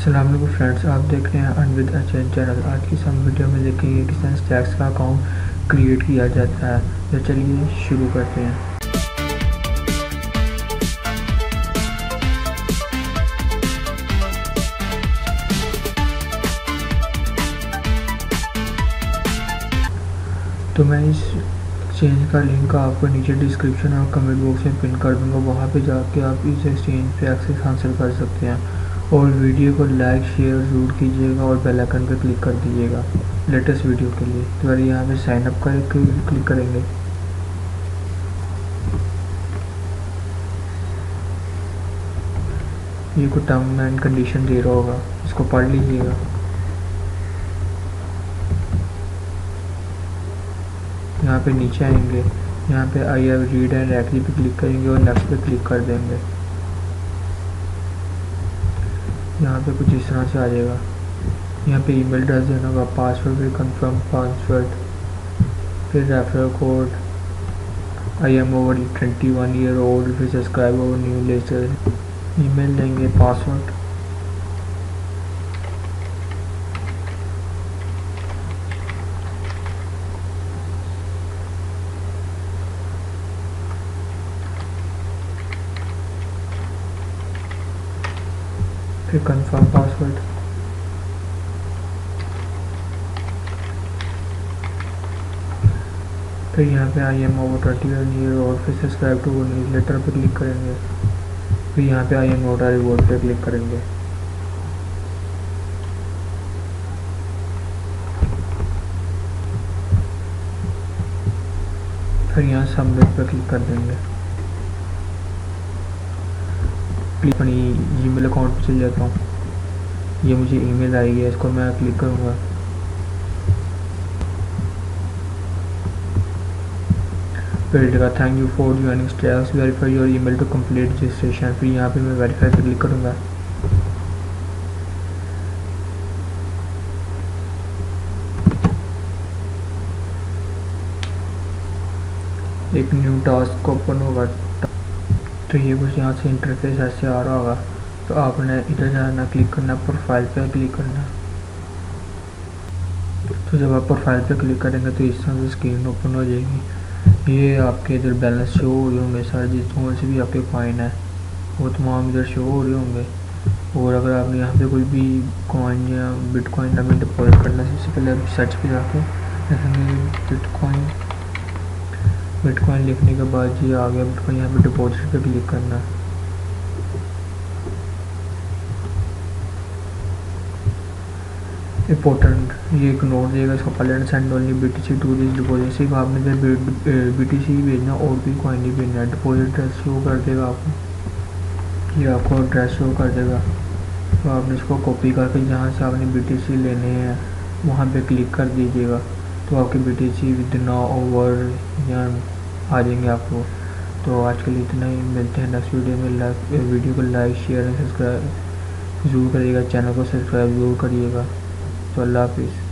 अस्सलाम वालेकुम फ्रेंड्स, आप देख रहे हैं अनविद अचैन चैनल। आज की हम वीडियो में देखेंगे कि सेंसटैक्स का अकाउंट क्रिएट किया जाता है। तो चलिए शुरू करते हैं। तो मैं इस एक्सचेंज का लिंक आपको नीचे डिस्क्रिप्शन और कमेंट बॉक्स में पिन कर दूंगा। वहाँ पे जाके आप इस एक्सचेंज पे एक्सेस हासिल कर सकते हैं। और वीडियो को लाइक शेयर ज़रूर कीजिएगा और बेल आइकन पर क्लिक कर दीजिएगा लेटेस्ट वीडियो के लिए। तो अगर यहाँ पे साइन अप कर क्लिक करेंगे, ये को टर्म एंड कंडीशन दे रहा होगा, इसको पढ़ लीजिएगा। यहाँ पे नीचे आएंगे, यहाँ पे I have read and agree पे क्लिक करेंगे और नेक्स्ट पे क्लिक कर देंगे। यहाँ पे कुछ इस तरह से आ जाएगा। यहाँ पे ईमेल एड्रेस देना होगा, पासवर्ड फिर कंफर्म पासवर्ड, फिर referral code, I am over 21 year old, फिर subscribe our newsletter, email देंगे, पासवर्ड, फिर कंफर्म पासवर्ड, फिर यहाँ पे आई एम ओवर 21 ईयर और फिर सब्सक्राइब टू न्यूज़ लेटर पर क्लिक करेंगे। फिर यहाँ पे आई एम ओवर रिवॉर्ड पे क्लिक करेंगे। फिर यहाँ सबमिट पर क्लिक कर देंगे। अपनी ईमेल अकाउंट पे चल जाता हूँ। ये मुझे ईमेल आई है, इसको मैं क्लिक करूँगा। फिर लिखा thank you for joining Stacks, verify your email to complete registration. फिर यहाँ पे मैं वेरीफाई पे क्लिक करूँगा। एक न्यू टास्क ओपन होगा। तो ये कुछ यहाँ से इंटरफेस ऐसे आ रहा होगा। तो आपने इधर जाना, क्लिक करना, प्रोफाइल पे क्लिक करना। तो जब आप प्रोफाइल पे क्लिक करेंगे तो इस तरह से स्क्रीन ओपन हो जाएगी। ये आपके इधर बैलेंस शो हो रहे होंगे, सारे जितने से भी आपके कॉइन है वो तमाम इधर शो हो रहे होंगे। और अगर आपने यहाँ पे कोई भी कॉइन या बिटकॉइन अभी डिपॉजिट करना है, सबसे पहले आप सर्च पे जाके देखेंगे बिटकॉइन लिखने के बाद ये आ गया बिटकॉइन। यहाँ पे डिपॉजिट पे क्लिक करना है। इम्पोर्टेंट, ये इग्नोर देगा, इसको पहले send only BTC to this deposit. सिर्फ आपने जब BTC ही भेजना और भी कॉइन नहीं भेजना है। डिपॉजिट एड्रेस शो कर देगा आपको, ये आपको एड्रेस शो कर देगा। तो आपने इसको कॉपी करके जहाँ से आपने BTC लेने हैं वहाँ पे क्लिक कर दीजिएगा। तो आपके BTC विद नो ओवर यहाँ आ जाएंगे आपको। तो आज के लिए इतना ही, मिलते हैं नेक्स्ट वीडियो में। वीडियो को लाइक शेयर एंड सब्सक्राइब ज़रूर करिएगा, चैनल को सब्सक्राइब ज़रूर करिएगा। तो अल्लाह हाफिज़।